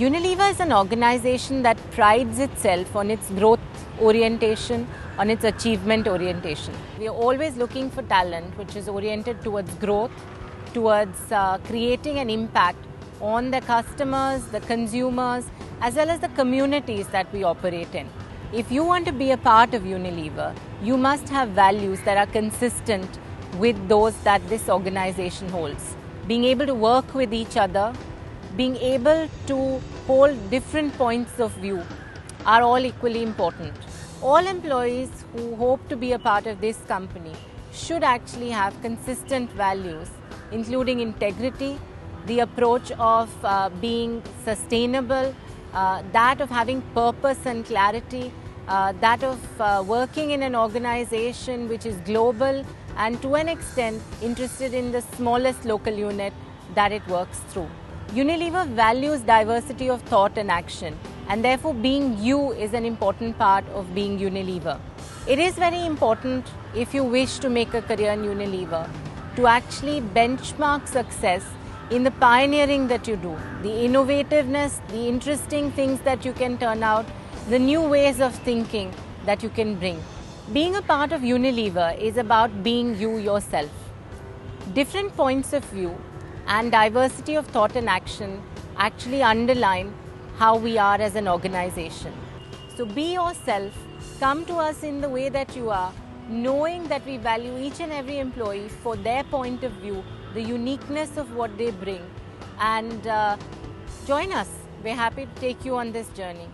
Unilever is an organization that prides itself on its growth orientation, on its achievement orientation. We are always looking for talent which is oriented towards growth, towards creating an impact on the customers, the consumers, as well as the communities that we operate in. If you want to be a part of Unilever, you must have values that are consistent with those that this organization holds. Being able to work with each other, being able to hold different points of view are all equally important. All employees who hope to be a part of this company should actually have consistent values, including integrity, the approach of being sustainable, that of having purpose and clarity, that of working in an organization which is global and to an extent interested in the smallest local unit that it works through. Unilever values diversity of thought and action, and therefore being you is an important part of being Unilever. It is very important, if you wish to make a career in Unilever, to actually benchmark success in the pioneering that you do, the innovativeness, the interesting things that you can turn out, the new ways of thinking that you can bring. Being a part of Unilever is about being you yourself. Different points of view and diversity of thought and action actually underline how we are as an organization. So be yourself, come to us in the way that you are, knowing that we value each and every employee for their point of view, the uniqueness of what they bring, and join us. We're happy to take you on this journey.